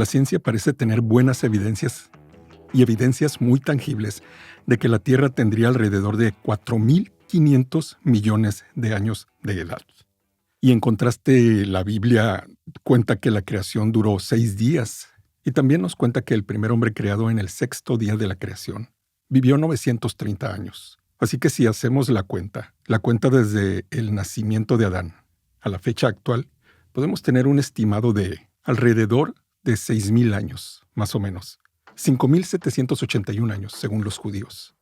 La ciencia parece tener buenas evidencias y evidencias muy tangibles de que la Tierra tendría alrededor de 4.500 millones de años de edad. Y en contraste, la Biblia cuenta que la creación duró 6 días y también nos cuenta que el primer hombre creado en el sexto día de la creación vivió 930 años. Así que si hacemos la cuenta desde el nacimiento de Adán a la fecha actual, podemos tener un estimado de alrededor de 6.000 años, más o menos. 5.781 años, según los judíos.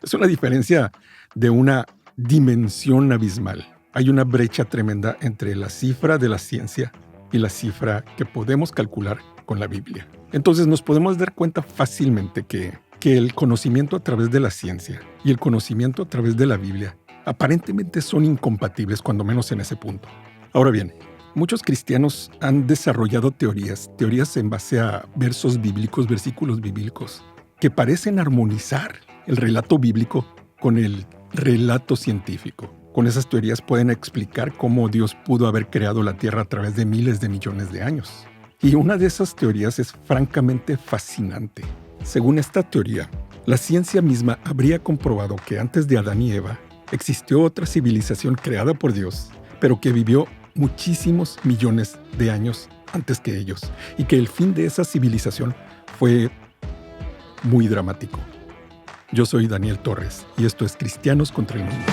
Es una diferencia de una dimensión abismal. Hay una brecha tremenda entre la cifra de la ciencia y la cifra que podemos calcular con la Biblia. Entonces nos podemos dar cuenta fácilmente que el conocimiento a través de la ciencia y el conocimiento a través de la Biblia aparentemente son incompatibles, cuando menos en ese punto. Ahora bien, muchos cristianos han desarrollado teorías en base a versos bíblicos, versículos bíblicos, que parecen armonizar el relato bíblico con el relato científico. Con esas teorías pueden explicar cómo Dios pudo haber creado la Tierra a través de miles de millones de años. Y una de esas teorías es francamente fascinante. Según esta teoría, la ciencia misma habría comprobado que antes de Adán y Eva existió otra civilización creada por Dios, pero que vivió muchísimos millones de años antes que ellos, y que el fin de esa civilización fue muy dramático. Yo soy Daniel Torres, y esto es Cristianos contra el Mundo.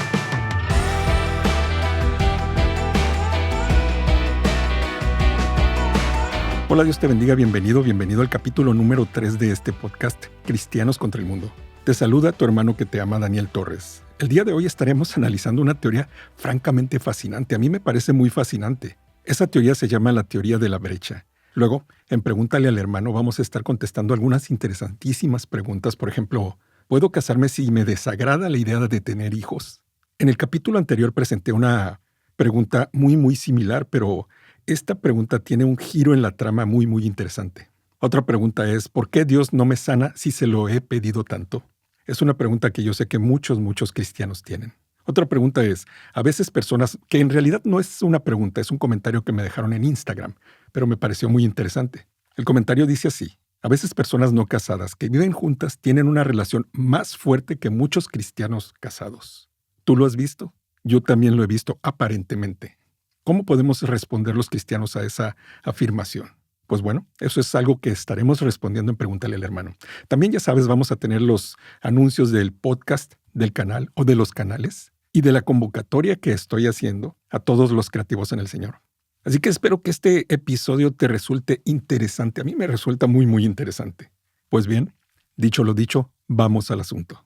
Hola, Dios te bendiga, bienvenido al capítulo número 3 de este podcast, Cristianos contra el Mundo. Te saluda tu hermano que te ama, Daniel Torres. El día de hoy estaremos analizando una teoría francamente fascinante. A mí me parece muy fascinante. Esa teoría se llama la teoría de la brecha. Luego, en Pregúntale al Hermano, vamos a estar contestando algunas interesantísimas preguntas. Por ejemplo, ¿puedo casarme si me desagrada la idea de tener hijos? En el capítulo anterior presenté una pregunta muy similar, pero esta pregunta tiene un giro en la trama muy interesante. Otra pregunta es, ¿por qué Dios no me sana si se lo he pedido tanto? Es una pregunta que yo sé que muchos cristianos tienen. Otra pregunta es, a veces personas, que en realidad no es una pregunta, es un comentario que me dejaron en Instagram, pero me pareció muy interesante. El comentario dice así: a veces personas no casadas que viven juntas tienen una relación más fuerte que muchos cristianos casados. ¿Tú lo has visto? Yo también lo he visto, aparentemente. ¿Cómo podemos responder los cristianos a esa afirmación? Pues bueno, eso es algo que estaremos respondiendo en Pregúntale al Hermano. También, ya sabes, vamos a tener los anuncios del podcast, del canal o de los canales y de la convocatoria que estoy haciendo a todos los creativos en el Señor. Así que espero que este episodio te resulte interesante. A mí me resulta muy interesante. Pues bien, dicho lo dicho, vamos al asunto.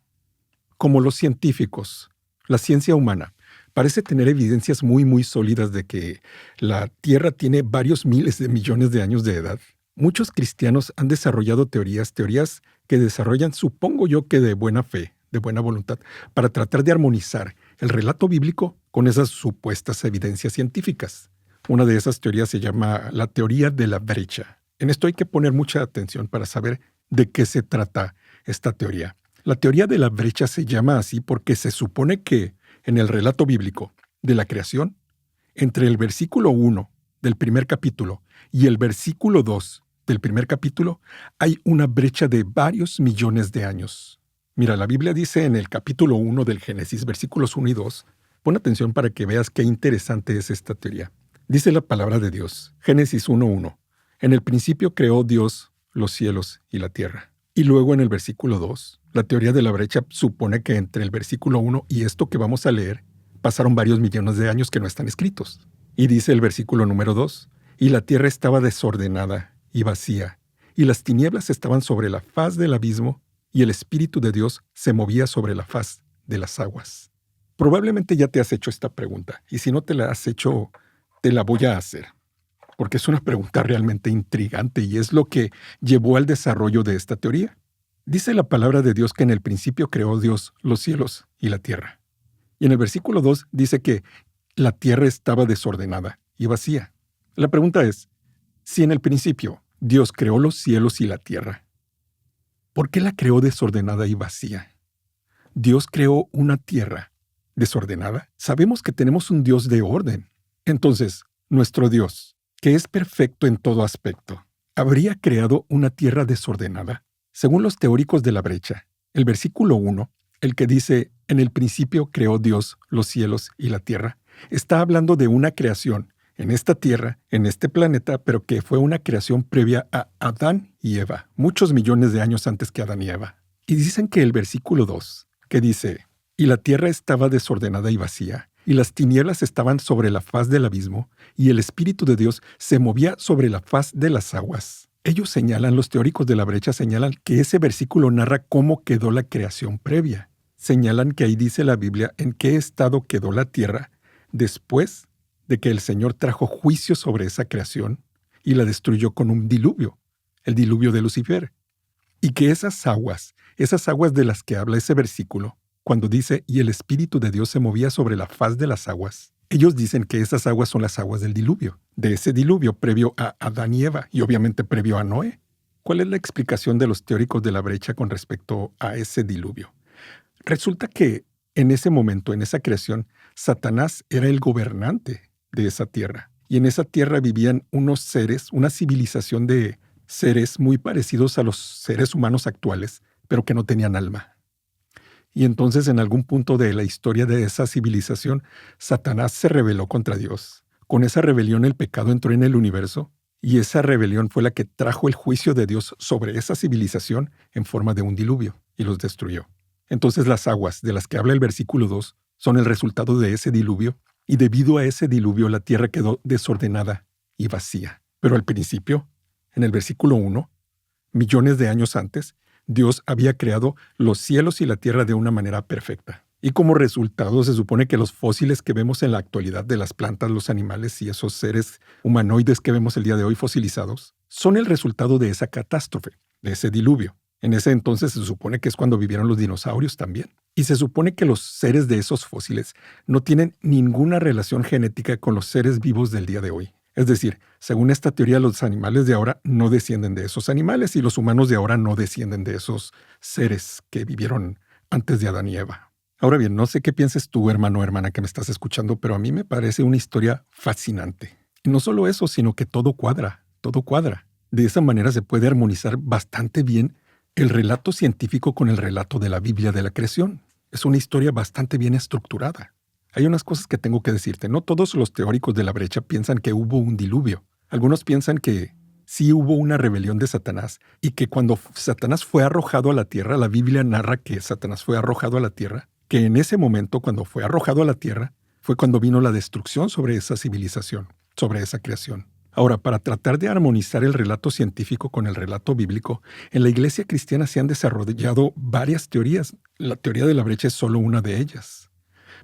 Como los científicos, la ciencia humana parece tener evidencias muy sólidas de que la Tierra tiene varios miles de millones de años de edad. Muchos cristianos han desarrollado teorías que desarrollan, supongo yo, que de buena fe, de buena voluntad, para tratar de armonizar el relato bíblico con esas supuestas evidencias científicas. Una de esas teorías se llama la teoría de la brecha. En esto hay que poner mucha atención para saber de qué se trata esta teoría. La teoría de la brecha se llama así porque se supone que en el relato bíblico de la creación, entre el versículo 1 del primer capítulo y el versículo 2 del primer capítulo, hay una brecha de varios millones de años. Mira, la Biblia dice en el capítulo 1 del Génesis, versículos 1 y 2, pon atención para que veas qué interesante es esta teoría. Dice la palabra de Dios, Génesis 1:1, en el principio creó Dios los cielos y la tierra. Y luego en el versículo 2, la teoría de la brecha supone que entre el versículo 1 y esto que vamos a leer, pasaron varios millones de años que no están escritos. Y dice el versículo número 2, y la tierra estaba desordenada y vacía, y las tinieblas estaban sobre la faz del abismo, y el Espíritu de Dios se movía sobre la faz de las aguas. Probablemente ya te has hecho esta pregunta, y si no te la has hecho, te la voy a hacer, porque es una pregunta realmente intrigante y es lo que llevó al desarrollo de esta teoría. Dice la palabra de Dios que en el principio creó Dios los cielos y la tierra. Y en el versículo 2 dice que la tierra estaba desordenada y vacía. La pregunta es, si en el principio Dios creó los cielos y la tierra, ¿por qué la creó desordenada y vacía? ¿Dios creó una tierra desordenada? Sabemos que tenemos un Dios de orden. Entonces, nuestro Dios, que es perfecto en todo aspecto, habría creado una tierra desordenada. Según los teóricos de la brecha, el versículo 1, el que dice, en el principio creó Dios los cielos y la tierra, está hablando de una creación en esta tierra, en este planeta, pero que fue una creación previa a Adán y Eva, muchos millones de años antes que Adán y Eva. Y dicen que el versículo 2, que dice, y la tierra estaba desordenada y vacía, y las tinieblas estaban sobre la faz del abismo, y el Espíritu de Dios se movía sobre la faz de las aguas. Ellos señalan, los teóricos de la brecha señalan que ese versículo narra cómo quedó la creación previa. Señalan que ahí dice la Biblia en qué estado quedó la tierra después de que el Señor trajo juicio sobre esa creación y la destruyó con un diluvio, el diluvio de Lucifer. Y que esas aguas de las que habla ese versículo, cuando dice, y el Espíritu de Dios se movía sobre la faz de las aguas, ellos dicen que esas aguas son las aguas del diluvio, de ese diluvio previo a Adán y Eva, y obviamente previo a Noé. ¿Cuál es la explicación de los teóricos de la brecha con respecto a ese diluvio? Resulta que en ese momento, en esa creación, Satanás era el gobernante de esa tierra. Y en esa tierra vivían unos seres, una civilización de seres muy parecidos a los seres humanos actuales, pero que no tenían alma. Y entonces en algún punto de la historia de esa civilización, Satanás se rebeló contra Dios. Con esa rebelión el pecado entró en el universo, y esa rebelión fue la que trajo el juicio de Dios sobre esa civilización en forma de un diluvio, y los destruyó. Entonces las aguas de las que habla el versículo 2 son el resultado de ese diluvio, y debido a ese diluvio la tierra quedó desordenada y vacía. Pero al principio, en el versículo 1, millones de años antes, Dios había creado los cielos y la tierra de una manera perfecta. Y como resultado se supone que los fósiles que vemos en la actualidad de las plantas, los animales y esos seres humanoides que vemos el día de hoy fosilizados, son el resultado de esa catástrofe, de ese diluvio. En ese entonces se supone que es cuando vivieron los dinosaurios también. Y se supone que los seres de esos fósiles no tienen ninguna relación genética con los seres vivos del día de hoy. Es decir, según esta teoría, los animales de ahora no descienden de esos animales y los humanos de ahora no descienden de esos seres que vivieron antes de Adán y Eva. Ahora bien, no sé qué pienses tú, hermano o hermana que me estás escuchando, pero a mí me parece una historia fascinante. Y no solo eso, sino que todo cuadra, todo cuadra. De esa manera se puede armonizar bastante bien el relato científico con el relato de la Biblia de la creación. Es una historia bastante bien estructurada. Hay unas cosas que tengo que decirte. No todos los teóricos de la brecha piensan que hubo un diluvio. Algunos piensan que sí hubo una rebelión de Satanás y que cuando Satanás fue arrojado a la tierra, la Biblia narra que Satanás fue arrojado a la tierra, que en ese momento, cuando fue arrojado a la tierra, fue cuando vino la destrucción sobre esa civilización, sobre esa creación. Ahora, para tratar de armonizar el relato científico con el relato bíblico, en la iglesia cristiana se han desarrollado varias teorías. La teoría de la brecha es solo una de ellas.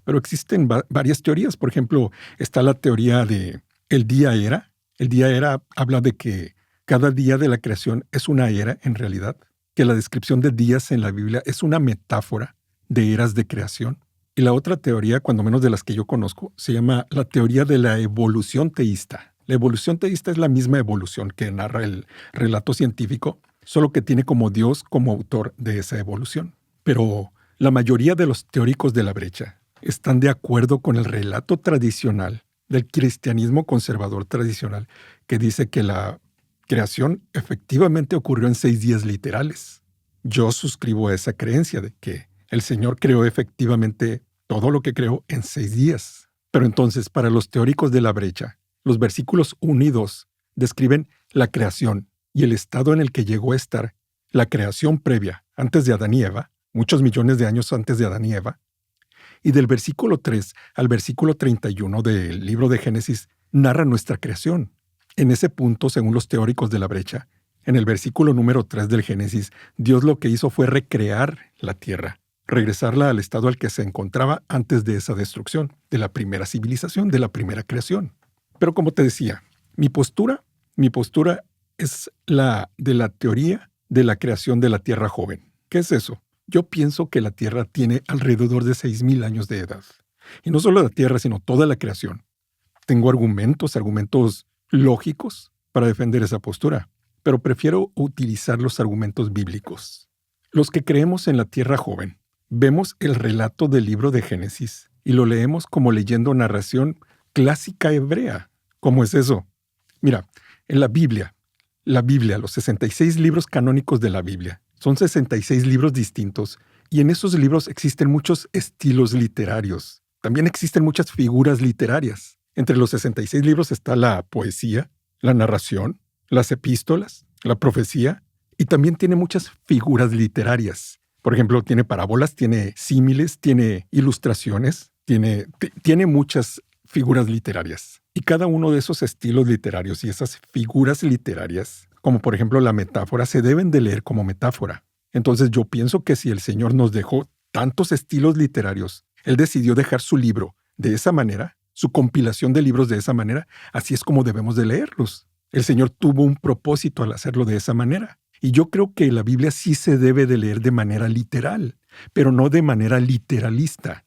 Pero existen varias teorías. Por ejemplo, está la teoría de el día era. El día era habla de que cada día de la creación es una era en realidad, que la descripción de días en la Biblia es una metáfora de eras de creación. Y la otra teoría, cuando menos de las que yo conozco, se llama la teoría de la evolución teísta. La evolución teísta es la misma evolución que narra el relato científico, solo que tiene como Dios como autor de esa evolución. Pero la mayoría de los teóricos de la brecha están de acuerdo con el relato tradicional del cristianismo conservador tradicional, que dice que la creación efectivamente ocurrió en 6 días literales. Yo suscribo a esa creencia de que el Señor creó efectivamente todo lo que creó en 6 días. Pero entonces, para los teóricos de la brecha, los versículos 1 y 2 describen la creación y el estado en el que llegó a estar la creación previa, antes de Adán y Eva, muchos millones de años antes de Adán y Eva. Y del versículo 3 al versículo 31 del libro de Génesis narra nuestra creación. En ese punto, según los teóricos de la brecha, en el versículo número 3 del Génesis, Dios lo que hizo fue recrear la tierra, regresarla al estado al que se encontraba antes de esa destrucción, de la primera civilización, de la primera creación. Pero como te decía, mi postura es la de la teoría de la creación de la Tierra joven. ¿Qué es eso? Yo pienso que la Tierra tiene alrededor de 6,000 años de edad. Y no solo la Tierra, sino toda la creación. Tengo argumentos lógicos para defender esa postura, pero prefiero utilizar los argumentos bíblicos. Los que creemos en la Tierra joven, vemos el relato del libro de Génesis y lo leemos como leyendo narración clásica hebrea. ¿Cómo es eso? Mira, en la Biblia, La Biblia, los 66 libros canónicos de la Biblia. Son 66 libros distintos y en esos libros existen muchos estilos literarios. También existen muchas figuras literarias. Entre los 66 libros está la poesía, la narración, las epístolas, la profecía y también tiene muchas figuras literarias. Por ejemplo, tiene parábolas, tiene símiles, tiene ilustraciones, tiene muchas figuras literarias. Y cada uno de esos estilos literarios y esas figuras literarias, como por ejemplo la metáfora, se deben de leer como metáfora. Entonces yo pienso que si el Señor nos dejó tantos estilos literarios, Él decidió dejar su libro de esa manera, su compilación de libros de esa manera, así es como debemos de leerlos. El Señor tuvo un propósito al hacerlo de esa manera. Y yo creo que la Biblia sí se debe de leer de manera literal, pero no de manera literalista.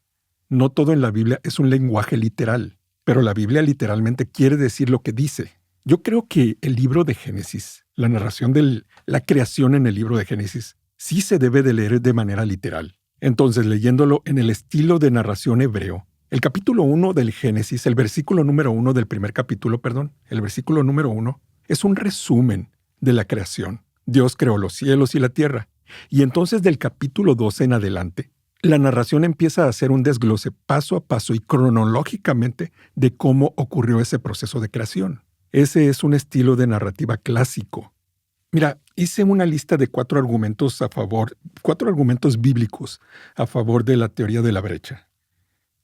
No todo en la Biblia es un lenguaje literal, pero la Biblia literalmente quiere decir lo que dice. Yo creo que el libro de Génesis, la narración de la creación en el libro de Génesis, sí se debe de leer de manera literal. Entonces, leyéndolo en el estilo de narración hebreo, el capítulo 1 del Génesis, el versículo número 1 del primer capítulo, el versículo número 1, es un resumen de la creación. Dios creó los cielos y la tierra. Y entonces del capítulo 12 en adelante, la narración empieza a hacer un desglose paso a paso y cronológicamente de cómo ocurrió ese proceso de creación. Ese es un estilo de narrativa clásico. Mira, hice una lista de 4 argumentos bíblicos a favor de la teoría de la brecha.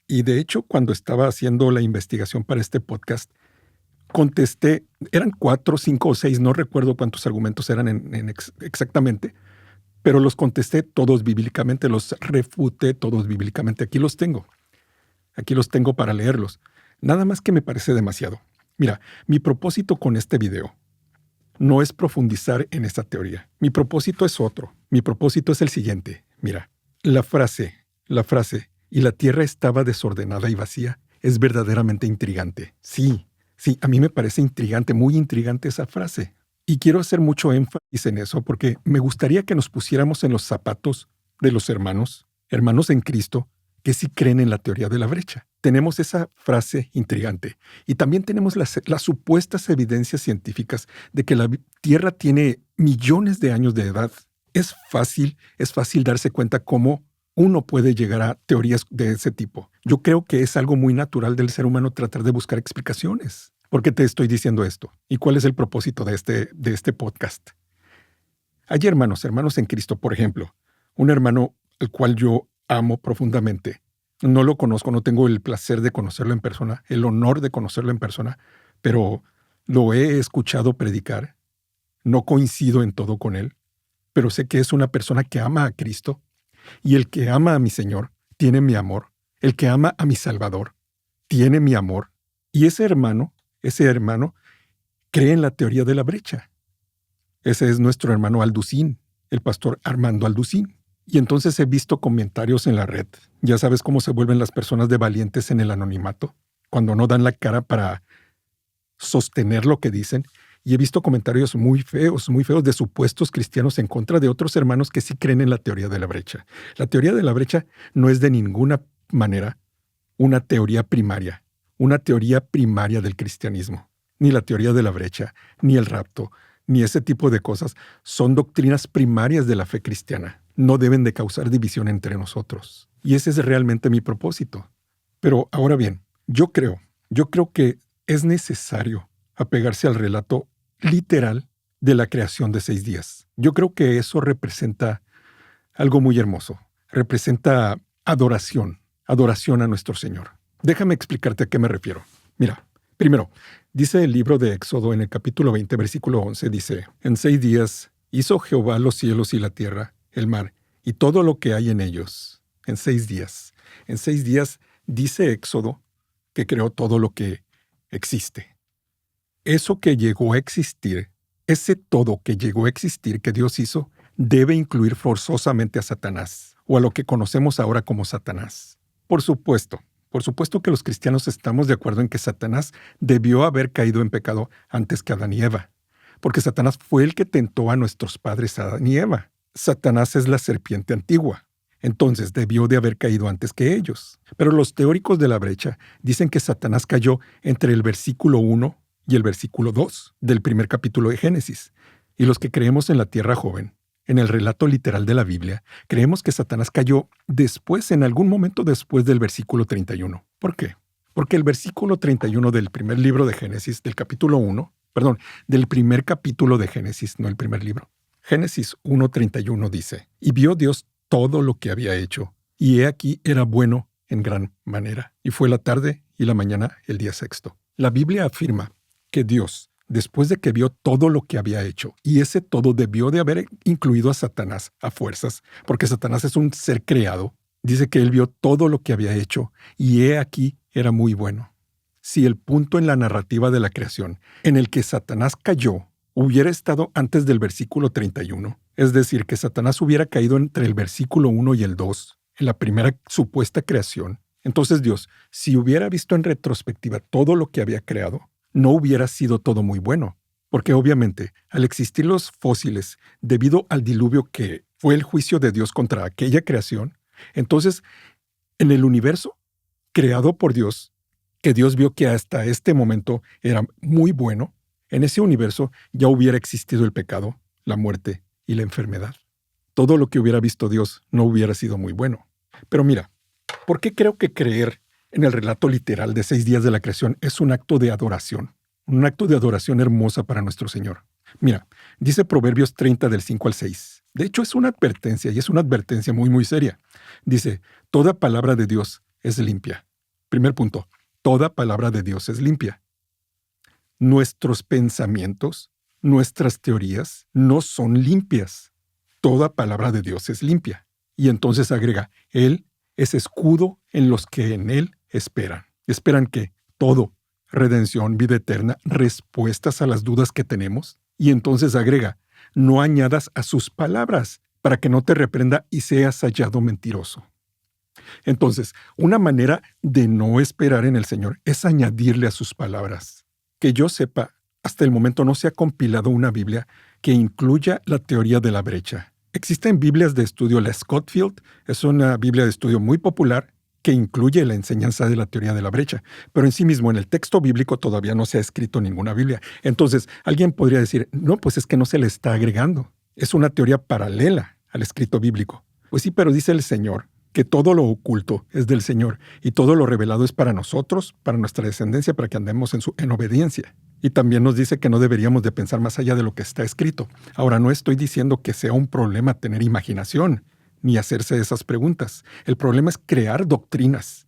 Y de hecho, cuando estaba haciendo la investigación para este podcast, contesté, eran 4, 5 o 6, no recuerdo cuántos argumentos eran exactamente, pero los contesté todos bíblicamente, los refuté todos bíblicamente. Aquí los tengo para leerlos. Nada más que me parece demasiado. Mira, mi propósito con este video no es profundizar en esta teoría. Mi propósito es otro. Mi propósito es el siguiente. Mira, la frase, y la tierra estaba desordenada y vacía, es verdaderamente intrigante. Sí, a mí me parece intrigante, muy intrigante esa frase. Y quiero hacer mucho énfasis en eso porque me gustaría que nos pusiéramos en los zapatos de los hermanos en Cristo, que sí creen en la teoría de la brecha. Tenemos esa frase intrigante y también tenemos las supuestas evidencias científicas de que la Tierra tiene millones de años de edad. Es fácil darse cuenta cómo uno puede llegar a teorías de ese tipo. Yo creo que es algo muy natural del ser humano tratar de buscar explicaciones. ¿Por qué te estoy diciendo esto? ¿Y cuál es el propósito de este podcast? Hay hermanos en Cristo, por ejemplo, un hermano al cual yo amo profundamente. No lo conozco, no tengo el placer de conocerlo en persona, el honor de conocerlo en persona, pero lo he escuchado predicar. No coincido en todo con él, pero sé que es una persona que ama a Cristo, y el que ama a mi Señor tiene mi amor. El que ama a mi Salvador tiene mi amor. Y ese hermano cree en la teoría de la brecha. Ese es nuestro hermano Alducín, el pastor Armando Alducín. Y entonces he visto comentarios en la red. Ya sabes cómo se vuelven las personas de valientes en el anonimato, cuando no dan la cara para sostener lo que dicen. Y he visto comentarios muy feos de supuestos cristianos en contra de otros hermanos que sí creen en la teoría de la brecha. La teoría de la brecha no es de ninguna manera una teoría primaria del cristianismo. Ni la teoría de la brecha, ni el rapto, ni ese tipo de cosas son doctrinas primarias de la fe cristiana. No deben de causar división entre nosotros. Y ese es realmente mi propósito. Pero ahora bien, yo creo que es necesario apegarse al relato literal de la creación de 6 días. Yo creo que eso representa algo muy hermoso. Representa adoración a nuestro Señor. Déjame explicarte a qué me refiero. Mira, primero, dice el libro de Éxodo en el capítulo 20, versículo 11, dice, en 6 días hizo Jehová los cielos y la tierra, el mar, y todo lo que hay en ellos. En 6 días. En 6 días dice Éxodo que creó todo lo que existe. Eso que llegó a existir, ese todo que llegó a existir que Dios hizo, debe incluir forzosamente a Satanás, o a lo que conocemos ahora como Satanás. Por supuesto que los cristianos estamos de acuerdo en que Satanás debió haber caído en pecado antes que Adán y Eva, porque Satanás fue el que tentó a nuestros padres Adán y Eva. Satanás es la serpiente antigua, entonces debió de haber caído antes que ellos. Pero los teóricos de la brecha dicen que Satanás cayó entre el versículo 1 y el versículo 2 del primer capítulo de Génesis. Y los que creemos en la tierra joven, en el relato literal de la Biblia, creemos que Satanás cayó después, en algún momento después del versículo 31. ¿Por qué? Porque el versículo 31 del primer libro de Génesis, del capítulo 1, del primer capítulo de Génesis, no el primer libro. Génesis 1:31 dice, y vio Dios todo lo que había hecho, y he aquí era bueno en gran manera. Y fue la tarde y la mañana el día sexto. La Biblia afirma que Dios, después de que vio todo lo que había hecho, y ese todo debió de haber incluido a Satanás a fuerzas, porque Satanás es un ser creado, dice que él vio todo lo que había hecho, y he aquí era muy bueno. Si el punto en la narrativa de la creación en el que Satanás cayó hubiera estado antes del versículo 31, es decir, que Satanás hubiera caído entre el versículo 1 y el 2, en la primera supuesta creación, entonces Dios, si hubiera visto en retrospectiva todo lo que había creado, no hubiera sido todo muy bueno, porque obviamente, al existir los fósiles, debido al diluvio que fue el juicio de Dios contra aquella creación, entonces, en el universo creado por Dios, que Dios vio que hasta este momento era muy bueno, en ese universo ya hubiera existido el pecado, la muerte y la enfermedad. Todo lo que hubiera visto Dios no hubiera sido muy bueno. Pero mira, ¿por qué creo que creer en el relato literal de 6 días de la creación es un acto de adoración? Un acto de adoración hermosa para nuestro Señor. Mira, dice Proverbios 30 del 5 al 6. De hecho, es una advertencia, y es una advertencia muy, muy seria. Dice, toda palabra de Dios es limpia. Primer punto, toda palabra de Dios es limpia. Nuestros pensamientos, nuestras teorías no son limpias. Toda palabra de Dios es limpia. Y entonces agrega, Él es escudo en los que en Él esperan. ¿Esperan qué? Todo. Redención, vida eterna, respuestas a las dudas que tenemos. Y entonces agrega, no añadas a sus palabras para que no te reprenda y seas hallado mentiroso. Entonces, una manera de no esperar en el Señor es añadirle a sus palabras. Que yo sepa, hasta el momento no se ha compilado una Biblia que incluya la teoría de la brecha. Existen Biblias de estudio, la Scofield es una Biblia de estudio muy popular que incluye la enseñanza de la teoría de la brecha, pero en sí mismo en el texto bíblico todavía no se ha escrito ninguna Biblia. Entonces, alguien podría decir, no, pues es que no se le está agregando. Es una teoría paralela al escrito bíblico. Pues sí, pero dice el Señor que todo lo oculto es del Señor y todo lo revelado es para nosotros, para nuestra descendencia, para que andemos en obediencia. Y también nos dice que no deberíamos de pensar más allá de lo que está escrito. Ahora, no estoy diciendo que sea un problema tener imaginación, ni hacerse esas preguntas. El problema es crear doctrinas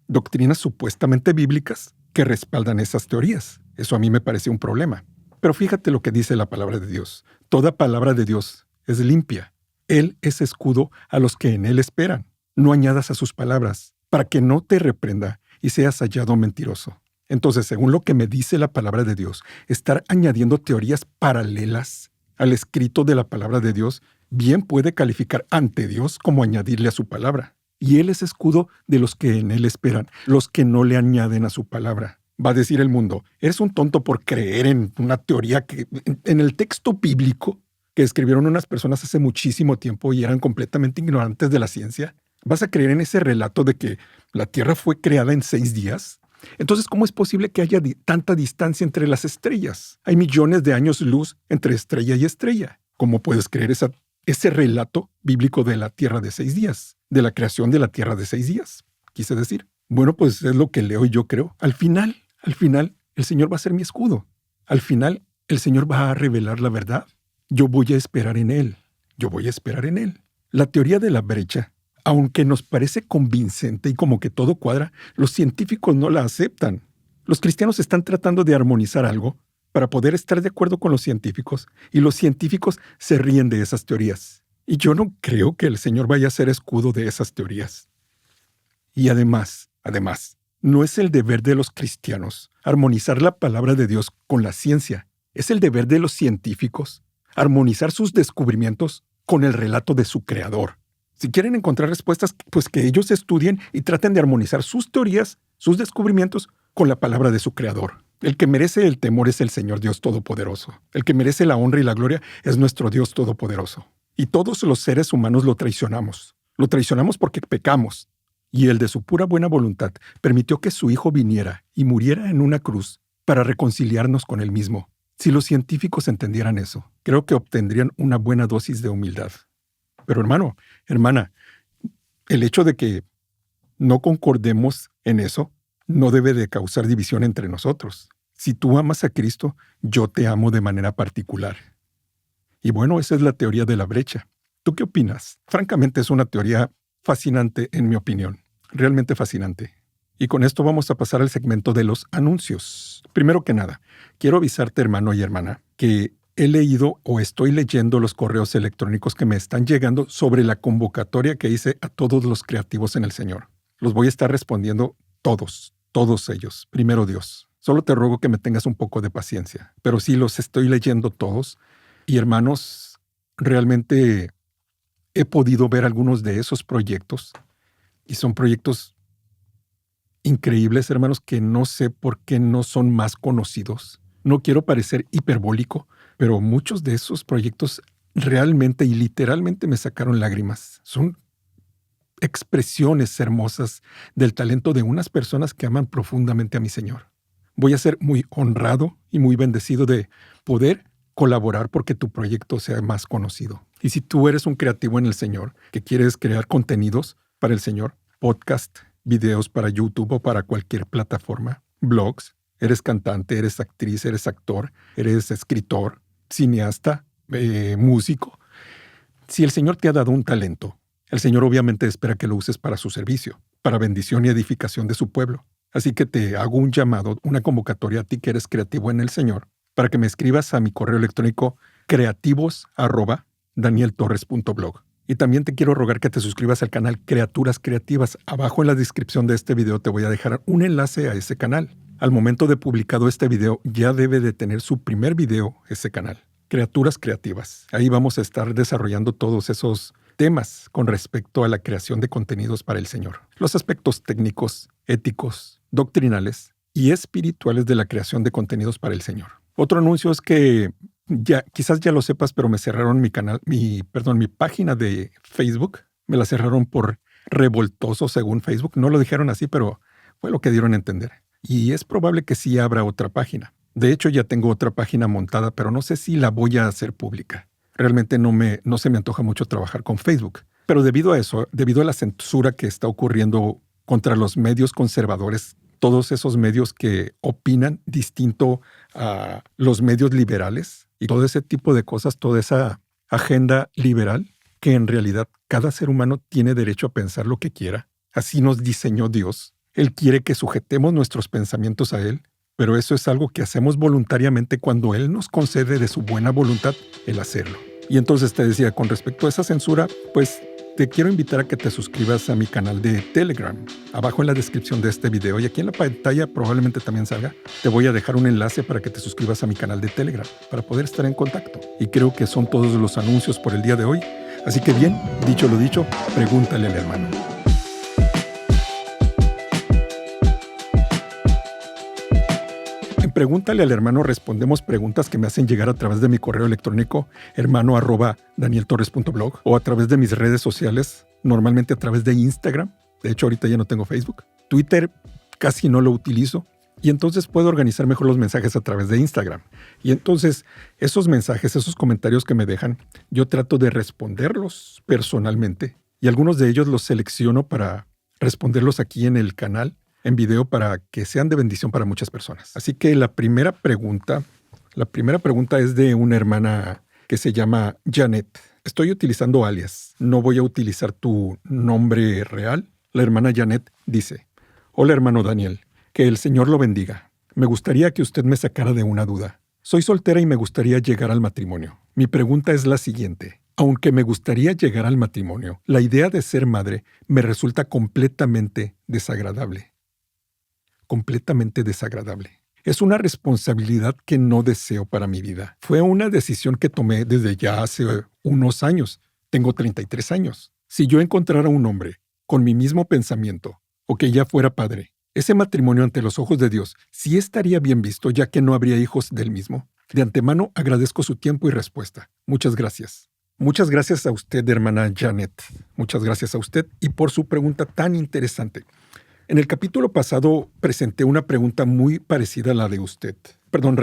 supuestamente bíblicas que respaldan esas teorías. Eso a mí me parece un problema. Pero fíjate lo que dice la palabra de Dios. Toda palabra de Dios es limpia. Él es escudo a los que en Él esperan. No añadas a sus palabras, para que no te reprenda y seas hallado mentiroso. Entonces, según lo que me dice la palabra de Dios, estar añadiendo teorías paralelas al escrito de la palabra de Dios bien puede calificar ante Dios como añadirle a su palabra. Y Él es escudo de los que en Él esperan, los que no le añaden a su palabra. Va a decir el mundo, eres un tonto por creer en una teoría que en el texto bíblico que escribieron unas personas hace muchísimo tiempo y eran completamente ignorantes de la ciencia. ¿Vas a creer en ese relato de que la Tierra fue creada en 6 días? Entonces, ¿cómo es posible que haya tanta distancia entre las estrellas? Hay millones de años luz entre estrella y estrella. ¿Cómo puedes creer ese relato bíblico de la Tierra de 6 días? De la creación de la Tierra de 6 días, quise decir. Bueno, pues es lo que leo y yo creo. Al final, el Señor va a ser mi escudo. Al final, el Señor va a revelar la verdad. Yo voy a esperar en Él. La teoría de la brecha, aunque nos parece convincente y como que todo cuadra, los científicos no la aceptan. Los cristianos están tratando de armonizar algo para poder estar de acuerdo con los científicos, y los científicos se ríen de esas teorías. Y yo no creo que el Señor vaya a ser escudo de esas teorías. Y además, no es el deber de los cristianos armonizar la palabra de Dios con la ciencia. Es el deber de los científicos armonizar sus descubrimientos con el relato de su creador. Si quieren encontrar respuestas, pues que ellos estudien y traten de armonizar sus teorías, sus descubrimientos, con la palabra de su creador. El que merece el temor es el Señor Dios Todopoderoso. El que merece la honra y la gloria es nuestro Dios Todopoderoso. Y todos los seres humanos lo traicionamos. Lo traicionamos porque pecamos. Y Él, de su pura buena voluntad, permitió que su Hijo viniera y muriera en una cruz para reconciliarnos con Él mismo. Si los científicos entendieran eso, creo que obtendrían una buena dosis de humildad. Pero hermano, hermana, el hecho de que no concordemos en eso no debe de causar división entre nosotros. Si tú amas a Cristo, yo te amo de manera particular. Y bueno, esa es la teoría de la brecha. ¿Tú qué opinas? Francamente es una teoría fascinante en mi opinión. Realmente fascinante. Y con esto vamos a pasar al segmento de los anuncios. Primero que nada, quiero avisarte, hermano y hermana, que he leído o estoy leyendo los correos electrónicos que me están llegando sobre la convocatoria que hice a todos los creativos en el Señor. Los voy a estar respondiendo todos ellos. Primero Dios. Solo te ruego que me tengas un poco de paciencia. Pero sí los estoy leyendo todos. Y hermanos, realmente he podido ver algunos de esos proyectos. Y son proyectos increíbles, hermanos, que no sé por qué no son más conocidos. No quiero parecer hiperbólico, pero muchos de esos proyectos realmente y literalmente me sacaron lágrimas. Son expresiones hermosas del talento de unas personas que aman profundamente a mi Señor. Voy a ser muy honrado y muy bendecido de poder colaborar porque tu proyecto sea más conocido. Y si tú eres un creativo en el Señor, que quieres crear contenidos para el Señor, podcast, videos para YouTube o para cualquier plataforma, blogs, eres cantante, eres actriz, eres actor, eres escritor, cineasta, músico. Si el Señor te ha dado un talento, el Señor obviamente espera que lo uses para su servicio, para bendición y edificación de su pueblo. Así que te hago un llamado, una convocatoria a ti que eres creativo en el Señor, para que me escribas a mi correo electrónico creativos@danieltorres.blog. Y también te quiero rogar que te suscribas al canal Criaturas Creativas. Abajo en la descripción de este video te voy a dejar un enlace a ese canal. Al momento de publicado este video ya debe de tener su primer video ese canal. Criaturas Creativas. Ahí vamos a estar desarrollando todos esos temas con respecto a la creación de contenidos para el Señor. Los aspectos técnicos, éticos, doctrinales y espirituales de la creación de contenidos para el Señor. Otro anuncio es que quizás ya lo sepas, pero me cerraron mi página de Facebook. Me la cerraron por revoltoso según Facebook. No lo dijeron así, pero fue lo que dieron a entender. Y es probable que sí abra otra página. De hecho, ya tengo otra página montada, pero no sé si la voy a hacer pública. Realmente no se me antoja mucho trabajar con Facebook. Pero debido a eso, debido a la censura que está ocurriendo contra los medios conservadores, todos esos medios que opinan distinto a los medios liberales y todo ese tipo de cosas, toda esa agenda liberal, que en realidad cada ser humano tiene derecho a pensar lo que quiera. Así nos diseñó Dios. Él quiere que sujetemos nuestros pensamientos a Él, pero eso es algo que hacemos voluntariamente cuando Él nos concede de su buena voluntad el hacerlo. Y entonces te decía, con respecto a esa censura, pues te quiero invitar a que te suscribas a mi canal de Telegram. Abajo en la descripción de este video y aquí en la pantalla probablemente también salga, te voy a dejar un enlace para que te suscribas a mi canal de Telegram para poder estar en contacto. Y creo que son todos los anuncios por el día de hoy. Así que bien, dicho lo dicho, pregúntale al hermano. Pregúntale al hermano, respondemos preguntas que me hacen llegar a través de mi correo electrónico hermano@danieltorres.blog o a través de mis redes sociales, normalmente a través de Instagram. De hecho, ahorita ya no tengo Facebook. Twitter casi no lo utilizo y entonces puedo organizar mejor los mensajes a través de Instagram. Y entonces esos mensajes, esos comentarios que me dejan, yo trato de responderlos personalmente y algunos de ellos los selecciono para responderlos aquí en el canal en video para que sean de bendición para muchas personas. Así que la primera pregunta es de una hermana que se llama Janet. Estoy utilizando alias. No voy a utilizar tu nombre real. La hermana Janet dice: Hola hermano Daniel, que el Señor lo bendiga. Me gustaría que usted me sacara de una duda. Soy soltera y me gustaría llegar al matrimonio. Mi pregunta es la siguiente. Aunque me gustaría llegar al matrimonio, la idea de ser madre me resulta completamente desagradable. Completamente desagradable. Es una responsabilidad que no deseo para mi vida. Fue una decisión que tomé desde ya hace unos años. Tengo 33 años. Si yo encontrara un hombre con mi mismo pensamiento o que ya fuera padre, ese matrimonio ante los ojos de Dios sí estaría bien visto, ya que no habría hijos del mismo. De antemano agradezco su tiempo y respuesta. Muchas gracias. Muchas gracias a usted, hermana Janet. Muchas gracias a usted y por su pregunta tan interesante. En el capítulo pasado presenté una pregunta muy parecida a la de usted. Perdón,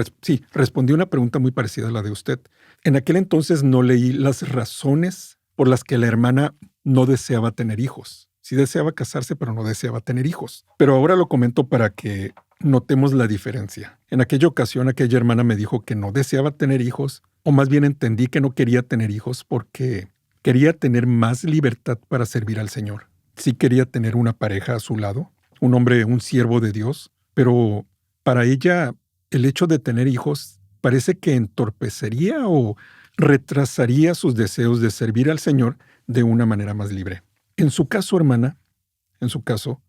respondí una pregunta muy parecida a la de usted. En aquel entonces no leí las razones por las que la hermana no deseaba tener hijos. Sí deseaba casarse, pero no deseaba tener hijos. Pero ahora lo comento para que notemos la diferencia. En aquella ocasión, aquella hermana me dijo que no deseaba tener hijos, o más bien entendí que no quería tener hijos porque quería tener más libertad para servir al Señor. Sí quería tener una pareja a su lado, un hombre, un siervo de Dios, pero para ella el hecho de tener hijos parece que entorpecería o retrasaría sus deseos de servir al Señor de una manera más libre. En su caso, hermana, en su caso,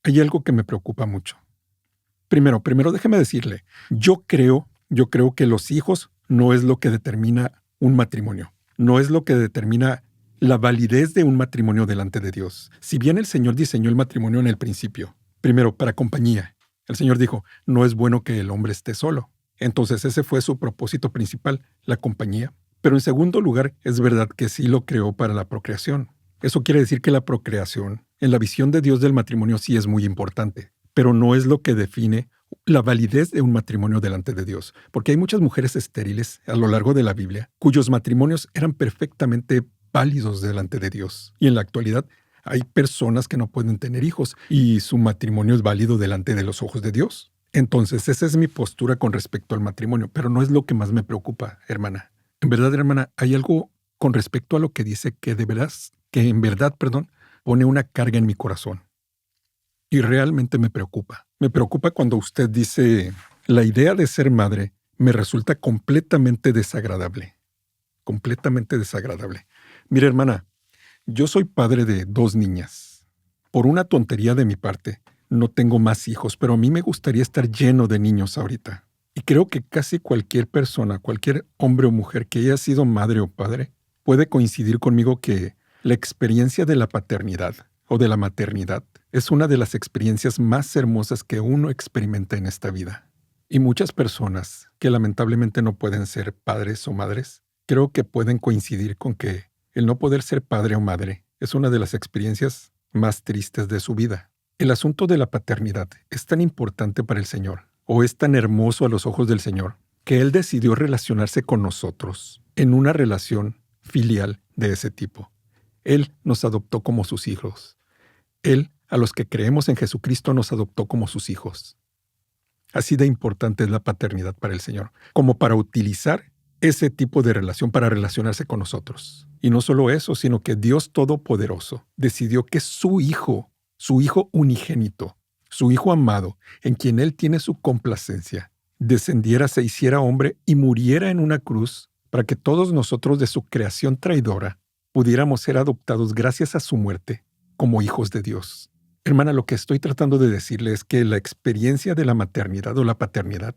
hay algo que me preocupa mucho. Primero déjeme decirle, yo creo que los hijos no es lo que determina un matrimonio, no es lo que determina la validez de un matrimonio delante de Dios. Si bien el Señor diseñó el matrimonio en el principio, primero para compañía, el Señor dijo, no es bueno que el hombre esté solo. Entonces ese fue su propósito principal, la compañía. Pero en segundo lugar, es verdad que sí lo creó para la procreación. Eso quiere decir que la procreación, en la visión de Dios del matrimonio, sí es muy importante, pero no es lo que define la validez de un matrimonio delante de Dios, porque hay muchas mujeres estériles a lo largo de la Biblia cuyos matrimonios eran perfectamente válidos delante de Dios. Y en la actualidad hay personas que no pueden tener hijos y su matrimonio es válido delante de los ojos de Dios. Entonces, esa es mi postura con respecto al matrimonio, pero no es lo que más me preocupa, hermana. En verdad, hermana, hay algo con respecto a lo que dice que en verdad, pone una carga en mi corazón. Y realmente me preocupa. Me preocupa cuando usted dice, la idea de ser madre me resulta completamente desagradable. Completamente desagradable. Mire, hermana, yo soy padre de 2 niñas. Por una tontería de mi parte, no tengo más hijos, pero a mí me gustaría estar lleno de niños ahorita. Y creo que casi cualquier persona, cualquier hombre o mujer que haya sido madre o padre, puede coincidir conmigo que la experiencia de la paternidad o de la maternidad es una de las experiencias más hermosas que uno experimenta en esta vida. Y muchas personas que lamentablemente no pueden ser padres o madres, creo que pueden coincidir con que el no poder ser padre o madre es una de las experiencias más tristes de su vida. El asunto de la paternidad es tan importante para el Señor, o es tan hermoso a los ojos del Señor, que Él decidió relacionarse con nosotros en una relación filial de ese tipo. Él nos adoptó como sus hijos. Él, a los que creemos en Jesucristo, nos adoptó como sus hijos. Así de importante es la paternidad para el Señor, como para utilizar ese tipo de relación para relacionarse con nosotros. Y no solo eso, sino que Dios Todopoderoso decidió que su Hijo unigénito, su Hijo amado, en quien Él tiene su complacencia, descendiera, se hiciera hombre y muriera en una cruz para que todos nosotros de su creación traidora pudiéramos ser adoptados gracias a su muerte como hijos de Dios. Hermana, lo que estoy tratando de decirle es que la experiencia de la maternidad o la paternidad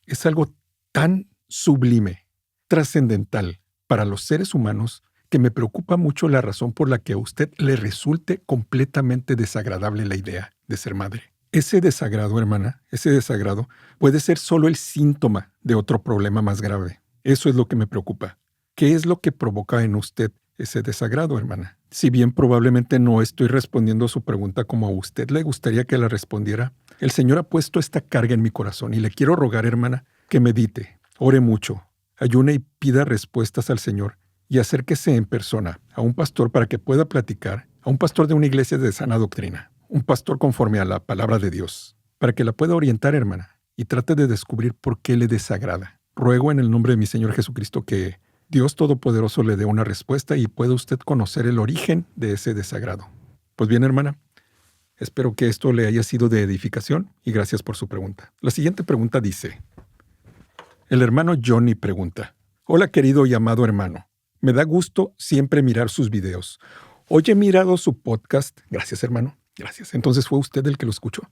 es algo tan sublime, trascendental para los seres humanos, que me preocupa mucho la razón por la que a usted le resulte completamente desagradable la idea de ser madre. Ese desagrado, hermana, ese desagrado puede ser solo el síntoma de otro problema más grave. Eso es lo que me preocupa. ¿Qué es lo que provoca en usted ese desagrado, hermana? Si bien probablemente no estoy respondiendo a su pregunta como a usted le gustaría que la respondiera, el Señor ha puesto esta carga en mi corazón y le quiero rogar, hermana, que medite, ore mucho, ayune y pida respuestas al Señor y acérquese en persona a un pastor para que pueda platicar, a un pastor de una iglesia de sana doctrina, un pastor conforme a la palabra de Dios, para que la pueda orientar, hermana, y trate de descubrir por qué le desagrada. Ruego en el nombre de mi Señor Jesucristo que Dios Todopoderoso le dé una respuesta y pueda usted conocer el origen de ese desagrado. Pues bien, hermana, espero que esto le haya sido de edificación y gracias por su pregunta. La siguiente pregunta dice, el hermano Johnny pregunta, hola querido y amado hermano, me da gusto siempre mirar sus videos. Hoy he mirado su podcast. Gracias, hermano. Gracias. Entonces fue usted el que lo escuchó.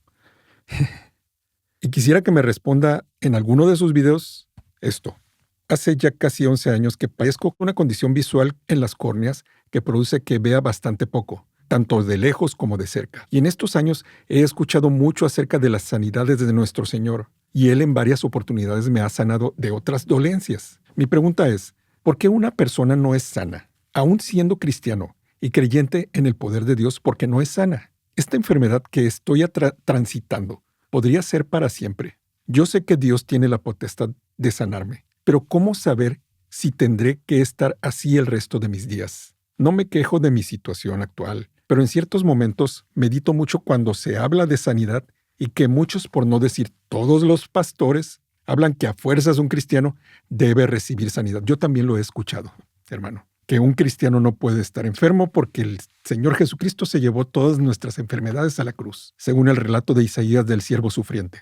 Y quisiera que me responda en alguno de sus videos esto. Hace ya casi 11 años que padezco una condición visual en las córneas que produce que vea bastante poco, tanto de lejos como de cerca. Y en estos años he escuchado mucho acerca de las sanidades de nuestro Señor, y Él en varias oportunidades me ha sanado de otras dolencias. Mi pregunta es, ¿por qué una persona no es sana, aún siendo cristiano y creyente en el poder de Dios, porque no es sana? esta enfermedad que estoy transitando podría ser para siempre. Yo sé que Dios tiene la potestad de sanarme, pero ¿cómo saber si tendré que estar así el resto de mis días? No me quejo de mi situación actual, pero en ciertos momentos medito mucho cuando se habla de sanidad y que muchos, por no decir todos los pastores, hablan que a fuerzas un cristiano debe recibir sanidad. Yo también lo he escuchado, hermano, que un cristiano no puede estar enfermo porque el Señor Jesucristo se llevó todas nuestras enfermedades a la cruz, según el relato de Isaías del siervo sufriente.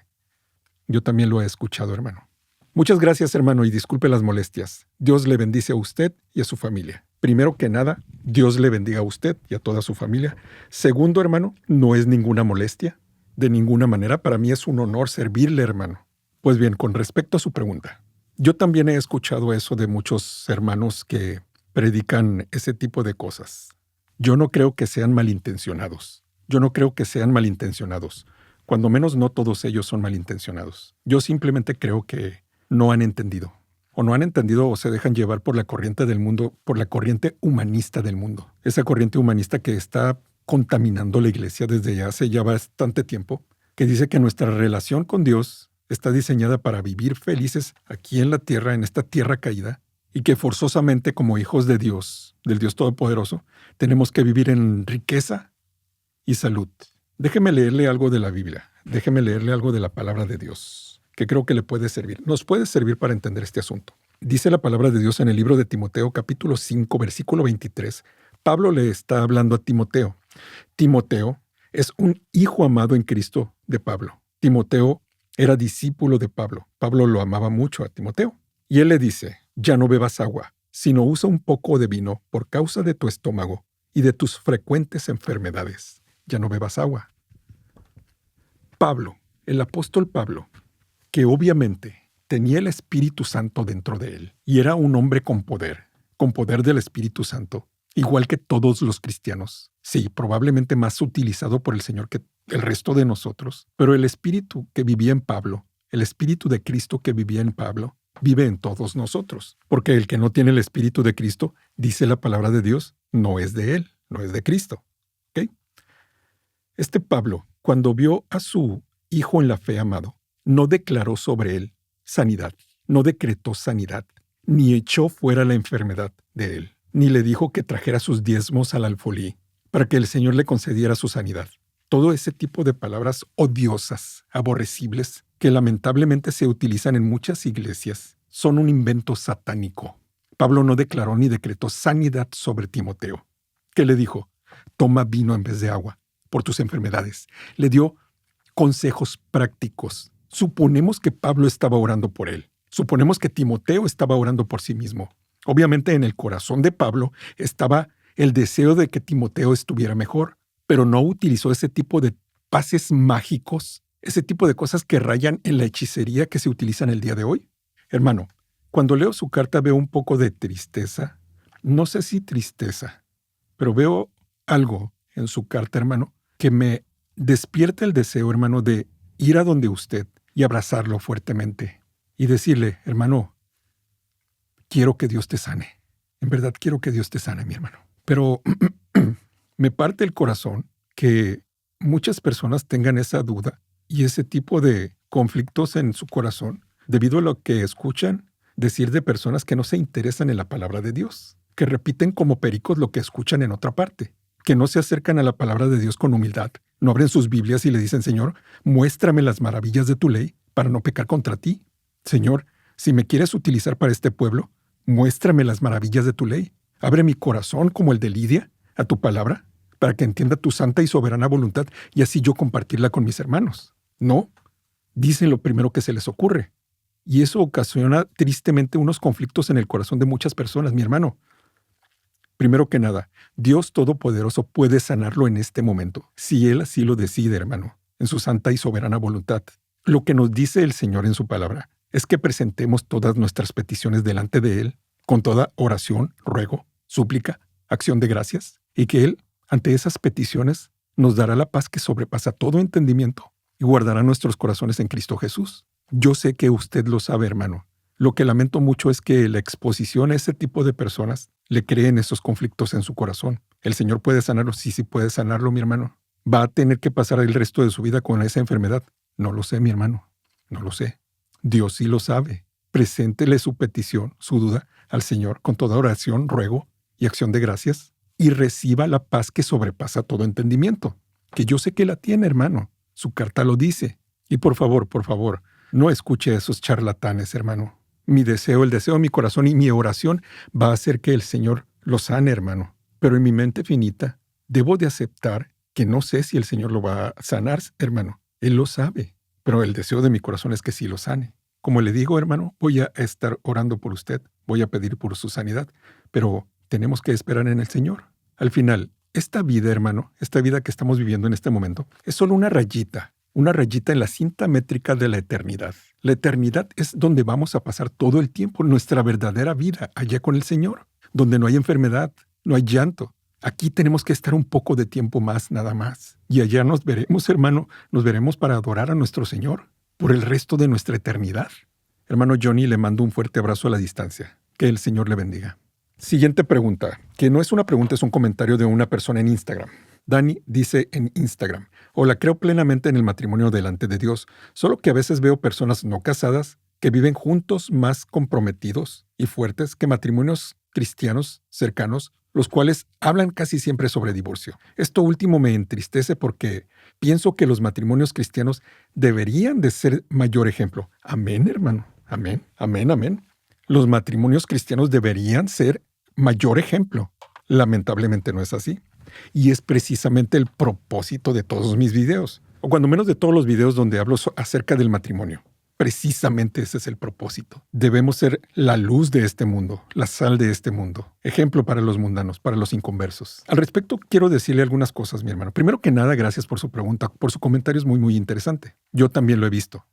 Yo también lo he escuchado, hermano. Muchas gracias, hermano, y disculpe las molestias. Dios le bendice a usted y a su familia. Primero que nada, Dios le bendiga a usted y a toda su familia. Segundo, hermano, no es ninguna molestia. De ninguna manera, para mí es un honor servirle, hermano. Pues bien, con respecto a su pregunta, yo también he escuchado eso de muchos hermanos que predican ese tipo de cosas. Yo no creo que sean malintencionados. Cuando menos no todos ellos son malintencionados. Yo simplemente creo que no han entendido. O no han entendido o se dejan llevar por la corriente del mundo, por la corriente humanista del mundo. Esa corriente humanista que está contaminando la iglesia desde hace ya bastante tiempo, que dice que nuestra relación con Dios está diseñada para vivir felices aquí en la tierra, en esta tierra caída, y que forzosamente como hijos de Dios, del Dios Todopoderoso, tenemos que vivir en riqueza y salud. Déjeme leerle algo de la Biblia, déjeme leerle algo de la palabra de Dios, que creo que le puede servir. Nos puede servir para entender este asunto. Dice la palabra de Dios en el libro de Timoteo, capítulo 5, versículo 23. Pablo le está hablando a Timoteo. Timoteo es un hijo amado en Cristo de Pablo. Timoteo era discípulo de Pablo. Pablo lo amaba mucho a Timoteo. Y él le dice, ya no bebas agua, sino usa un poco de vino por causa de tu estómago y de tus frecuentes enfermedades. Ya no bebas agua. Pablo, el apóstol Pablo, que obviamente tenía el Espíritu Santo dentro de él y era un hombre con poder del Espíritu Santo, igual que todos los cristianos. Sí, probablemente más utilizado por el Señor que el resto de nosotros, pero el Espíritu que vivía en Pablo, el Espíritu de Cristo que vivía en Pablo, vive en todos nosotros. Porque el que no tiene el Espíritu de Cristo, dice la palabra de Dios, no es de él, no es de Cristo. ¿Ok? Este Pablo, cuando vio a su hijo en la fe amado, no declaró sobre él sanidad, no decretó sanidad, ni echó fuera la enfermedad de él, ni le dijo que trajera sus diezmos al alfolí para que el Señor le concediera su sanidad. Todo ese tipo de palabras odiosas, aborrecibles, que lamentablemente se utilizan en muchas iglesias, son un invento satánico. Pablo no declaró ni decretó sanidad sobre Timoteo. ¿Qué le dijo? Toma vino en vez de agua por tus enfermedades. Le dio consejos prácticos. Suponemos que Pablo estaba orando por él. Suponemos que Timoteo estaba orando por sí mismo. Obviamente en el corazón de Pablo estaba el deseo de que Timoteo estuviera mejor, pero no utilizó ese tipo de pases mágicos, ese tipo de cosas que rayan en la hechicería que se utilizan el día de hoy. Hermano, cuando leo su carta veo un poco de tristeza. No sé si tristeza, pero veo algo en su carta, hermano, que me despierta el deseo, hermano, de ir a donde usted y abrazarlo fuertemente y decirle, hermano, quiero que Dios te sane. En verdad quiero que Dios te sane, mi hermano. Pero me parte el corazón que muchas personas tengan esa duda y ese tipo de conflictos en su corazón debido a lo que escuchan decir de personas que no se interesan en la palabra de Dios, que repiten como pericos lo que escuchan en otra parte, que no se acercan a la palabra de Dios con humildad, no abren sus Biblias y le dicen, Señor, muéstrame las maravillas de tu ley para no pecar contra ti. Señor, si me quieres utilizar para este pueblo, muéstrame las maravillas de tu ley. Abre mi corazón como el de Lidia a tu palabra para que entienda tu santa y soberana voluntad y así yo compartirla con mis hermanos. No, dicen lo primero que se les ocurre. Y eso ocasiona tristemente unos conflictos en el corazón de muchas personas, mi hermano. Primero que nada, Dios Todopoderoso puede sanarlo en este momento, si Él así lo decide, hermano, en su santa y soberana voluntad. Lo que nos dice el Señor en su palabra es que presentemos todas nuestras peticiones delante de Él, con toda oración, ruego, súplica, acción de gracias, y que Él, ante esas peticiones, nos dará la paz que sobrepasa todo entendimiento y guardará nuestros corazones en Cristo Jesús. Yo sé que usted lo sabe, hermano. Lo que lamento mucho es que la exposición a ese tipo de personas le creen esos conflictos en su corazón. ¿El Señor puede sanarlo? Sí, sí puede sanarlo, mi hermano. ¿Va a tener que pasar el resto de su vida con esa enfermedad? No lo sé, mi hermano. No lo sé. Dios sí lo sabe. Preséntele su petición, su duda, al Señor con toda oración, ruego y acción de gracias y reciba la paz que sobrepasa todo entendimiento. Que yo sé que la tiene, hermano. Su carta lo dice. Y por favor, no escuche a esos charlatanes, hermano. El deseo de mi corazón y mi oración va a hacer que el Señor lo sane, hermano. Pero en mi mente finita, debo de aceptar que no sé si el Señor lo va a sanar, hermano. Él lo sabe. Pero el deseo de mi corazón es que sí lo sane. Como le digo, hermano, voy a estar orando por usted. Voy a pedir por su sanidad. Pero tenemos que esperar en el Señor. Al final, esta vida, hermano, esta vida que estamos viviendo en este momento, es solo una rayita en la cinta métrica de la eternidad. La eternidad es donde vamos a pasar todo el tiempo, nuestra verdadera vida, allá con el Señor, donde no hay enfermedad, no hay llanto. Aquí tenemos que estar un poco de tiempo más, nada más. Y allá nos veremos, hermano, nos veremos para adorar a nuestro Señor por el resto de nuestra eternidad. Hermano Johnny, le mando un fuerte abrazo a la distancia. Que el Señor le bendiga. Siguiente pregunta, que no es una pregunta, es un comentario de una persona en Instagram. Dani dice en Instagram: hola, creo plenamente en el matrimonio delante de Dios, solo que a veces veo personas no casadas que viven juntos más comprometidos y fuertes que matrimonios cristianos cercanos, los cuales hablan casi siempre sobre divorcio. Esto último me entristece porque pienso que los matrimonios cristianos deberían de ser mayor ejemplo. Amén, hermano. Amén, amén, amén. Los matrimonios cristianos deberían ser mayor ejemplo. Lamentablemente no es así. Y es precisamente el propósito de todos mis videos, o cuando menos de todos los videos donde hablo acerca del matrimonio. Precisamente ese es el propósito. Debemos ser la luz de este mundo, la sal de este mundo, ejemplo para los mundanos, para los inconversos. Al respecto, quiero decirle algunas cosas, mi hermano. Primero que nada, gracias por su pregunta, por su comentario, es muy, muy interesante. Yo también lo he visto.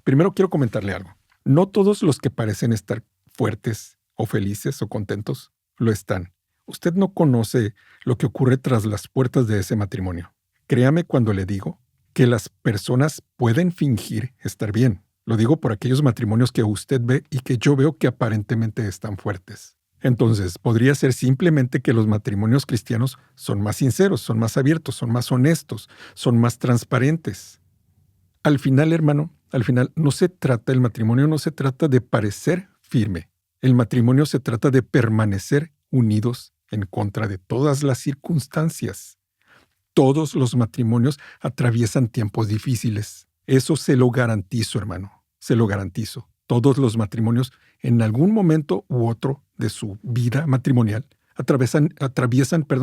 Primero quiero comentarle algo. No todos los que parecen estar fuertes o felices o contentos lo están. Usted no conoce lo que ocurre tras las puertas de ese matrimonio. Créame cuando le digo que las personas pueden fingir estar bien. Lo digo por aquellos matrimonios que usted ve y que yo veo que aparentemente están fuertes. Entonces, podría ser simplemente que los matrimonios cristianos son más sinceros, son más abiertos, son más honestos, son más transparentes. Al final, hermano, el matrimonio no se trata de parecer firme. El matrimonio se trata de permanecer unidos en contra de todas las circunstancias. Todos los matrimonios atraviesan tiempos difíciles. Eso se lo garantizo, hermano. Se lo garantizo. Todos los matrimonios, en algún momento u otro de su vida matrimonial, atraviesan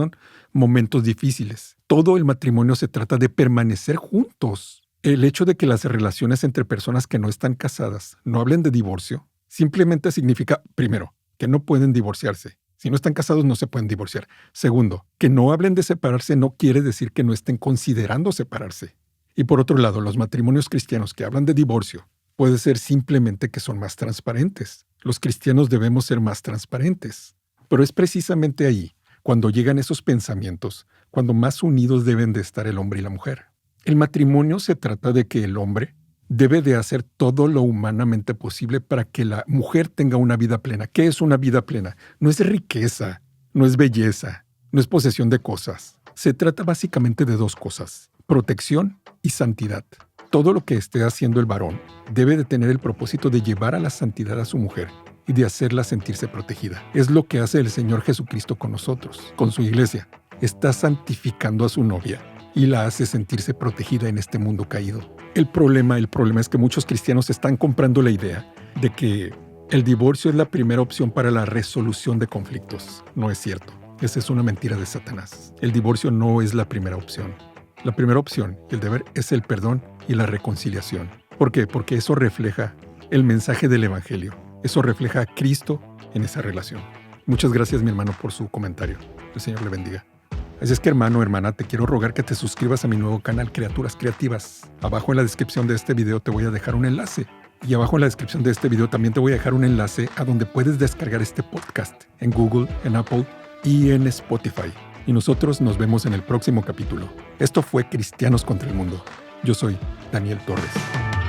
momentos difíciles. Todo el matrimonio se trata de permanecer juntos. El hecho de que las relaciones entre personas que no están casadas no hablen de divorcio, simplemente significa, primero, que no pueden divorciarse. Si no están casados, no se pueden divorciar. Segundo, que no hablen de separarse no quiere decir que no estén considerando separarse. Y por otro lado, los matrimonios cristianos que hablan de divorcio puede ser simplemente que son más transparentes. Los cristianos debemos ser más transparentes. Pero es precisamente ahí, cuando llegan esos pensamientos, cuando más unidos deben de estar el hombre y la mujer. El matrimonio se trata de que el hombre debe de hacer todo lo humanamente posible para que la mujer tenga una vida plena. ¿Qué es una vida plena? No es riqueza, no es belleza, no es posesión de cosas. Se trata básicamente de dos cosas: protección y santidad. Todo lo que esté haciendo el varón debe de tener el propósito de llevar a la santidad a su mujer y de hacerla sentirse protegida. Es lo que hace el Señor Jesucristo con nosotros, con su iglesia. Está santificando a su novia y la hace sentirse protegida en este mundo caído. El problema es que muchos cristianos están comprando la idea de que el divorcio es la primera opción para la resolución de conflictos. No es cierto. Esa es una mentira de Satanás. El divorcio no es la primera opción. La primera opción y el deber es el perdón y la reconciliación. ¿Por qué? Porque eso refleja el mensaje del Evangelio. Eso refleja a Cristo en esa relación. Muchas gracias, mi hermano, por su comentario. El Señor le bendiga. Así es que, hermano, hermana, te quiero rogar que te suscribas a mi nuevo canal Criaturas Creativas. Abajo en la descripción de este video te voy a dejar un enlace. Y abajo en la descripción de este video también te voy a dejar un enlace a donde puedes descargar este podcast en Google, en Apple y en Spotify. Y nosotros nos vemos en el próximo capítulo. Esto fue Cristianos contra el Mundo. Yo soy Daniel Torres.